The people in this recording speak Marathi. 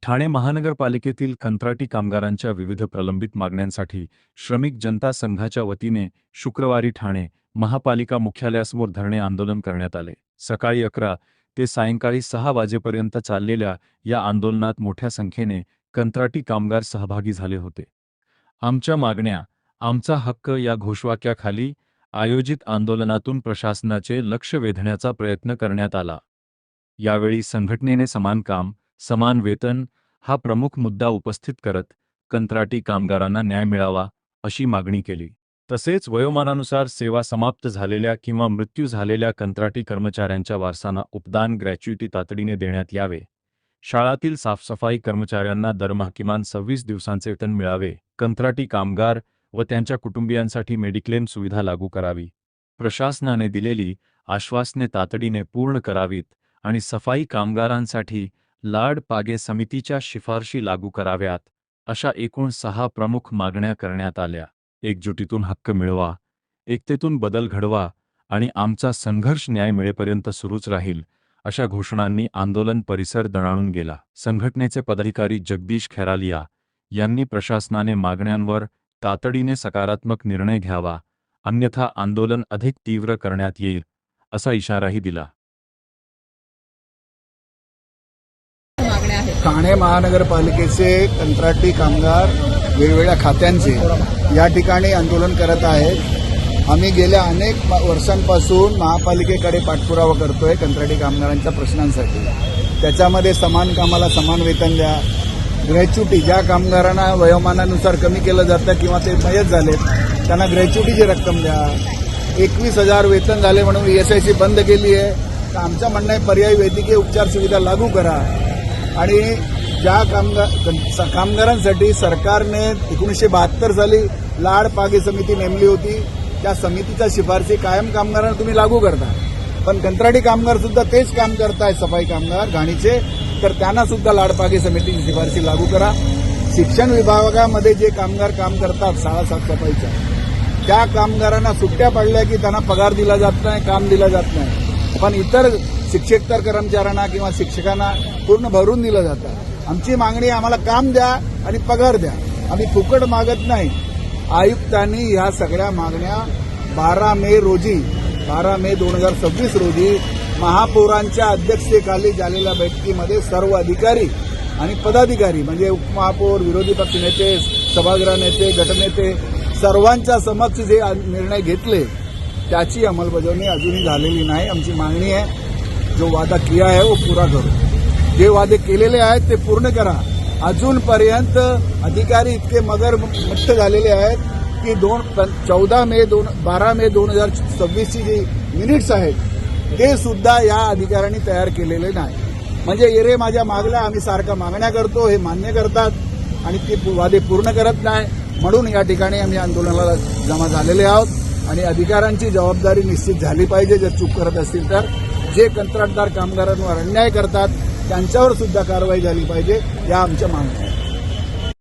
ठाणे महानगरपालिकेतील कंत्राटी कामगारांच्या विविध प्रलंबित मागण्यांसाठी श्रमिक जनता संघाच्या वतीने शुक्रवारी ठाणे महापालिका मुख्यालयासमोर धरणे आंदोलन करण्यात आले। सकाळी 11 ते सायंकाळी 6 वाजेपर्यंत चाललेल्या या आंदोलनात मोठ्या संख्येने कंत्राटी कामगार सहभागी झाले होते। आमच्या मागण्या, आमचा हक्क या घोषवाक्याखाली आयोजित आंदोलनातून प्रशासनाचे लक्ष वेधण्याचा प्रयत्न करण्यात आला। यावेळी संघटनेने समान काम, समान वेतन हा प्रमुख मुद्दा उपस्थित करत कंत्राटी कामगारांना न्याय मिळावा अशी मागणी केली। तसेच वयोमानानुसार सेवा समाप्त झालेल्या किंवा मृत्यू झालेल्या कंत्राटी कर्मचाऱ्यांच्या वारसांना उपदान ग्रॅच्युइटी तातडीने देण्यात यावे। शाळातील साफसफाई कर्मचाऱ्यांना दरमहा किमान 26 दिवसांचे वेतन मिळावे। कंत्राटी कामगार व त्यांच्या कुटुंबियांसाठी मेडिक्लेम सुविधा लागू करावी। प्रशासनाने दिलेली आश्वासने तातडीने पूर्ण करावीत आणि सफाई कामगारांसाठी लाड पागे समितीच्या शिफारशी लागू कराव्यात अशा एकूण 6 प्रमुख मागण्या करण्यात आल्या। एकजुटीतून हक्क मिळवा, एकतेतून बदल घडवा आणि आमचा संघर्ष न्याय मिळेपर्यंत सुरूच राहील अशा घोषणांनी आंदोलन परिसर दणाणून गेला। संघटनेचे पदाधिकारी जगदीश खैरालिया यांनी प्रशासनाने मागण्यांवर तातडीने सकारात्मक निर्णय घ्यावा, अन्यथा आंदोलन अधिक तीव्र करण्यात येईल असा इशाराही दिला। ठाणे महानगरपालिकेचे कंत्राटी कामगार वेगवेगळ्या खात्यांचे या ठिकाणी आंदोलन करत आहेत। आम्ही गेल्या अनेक वर्षांपासून महापालिकेकडे पाठपुरावा करतोय कंत्राटी कामगारांच्या प्रश्नांसाठी। त्याच्यामध्ये समान कामाला समान वेतन द्या, ग्रॅच्युटी ज्या कामगारांना वयोमानानुसार कमी केलं जातं किंवा ते मयत झालेत त्यांना ग्रॅच्युटीची रक्कम द्या। 21,000 वेतन झाले म्हणून ESIC बंद केली आहे, तर आमचं म्हणणं आहे पर्यायी वैद्यकीय उपचार सुविधा लागू करा। आणि ज्या कामगारांसाठी सरकारने 1972 साली लाड पागे समिती नेमली होती, त्या समितीच्या शिफारशी कायम कामगारांना तुम्ही लागू करता, पण कंत्राटी कामगार सुद्धा तेच काम करतायत, सफाई कामगार घाणीचे, तर त्यांना सुद्धा लाड पागे समितीची शिफारशी लागू करा। शिक्षण विभागामध्ये जे कामगार काम करतात शाळा साफसफाईच्या, त्या कामगारांना सुट्ट्या पडल्या की त्यांना पगार दिला जात नाही, काम दिलं जात नाही, पण इतर शिक्षकेतर कर्मचाऱ्यांना किंवा शिक्षकांना पूर्ण भरून दिलं जातं। आमची मागणी आम्हाला काम द्या आणि पगार द्या, आम्ही फुकट मागत नाही। आयुक्तांनी ह्या सगळ्या मागण्या 12 मे 2026 रोजी महापौरांच्या अध्यक्षतेखाली झालेल्या बैठकीमध्ये सर्व अधिकारी आणि पदाधिकारी म्हणजे उपमहापौर, विरोधी पक्ष नेते, सभागृह नेते, गटनेते सर्वांच्या समक्ष जे निर्णय घेतले त्याची अंमलबजावणी अजूनही झालेली नाही। आमची मागणी आहे जो वादा किया है वो पूरा करो, जे वादे केलेले आहेत ते पूर्ण करा। अजूनपर्यंत अधिकारी इतके मगरमच्छ झालेले आहेत की 12 मे 2026 जी मिनिट्स आहेत ते सुद्धा या अधिकाऱ्यांनी तयार केलेले नाही। म्हणजे येरे माझ्या मागल्या आम्ही सारखा मागण्या करतो हे मान्य करतात आणि ते वादे पूर्ण करत नाही, म्हणून या ठिकाणी आम्ही आंदोलनाला जमा झालेले आहोत। आणि अधिकाऱ्यांची जबाबदारी निश्चित झाली पाहिजे, जर चूक करत असतील तर जे कंत्राटदार कामगारांवर अन्याय करतात त्यांच्यावर सुद्धा कारवाई झाली पाहिजे, या आमच्या मागण्या।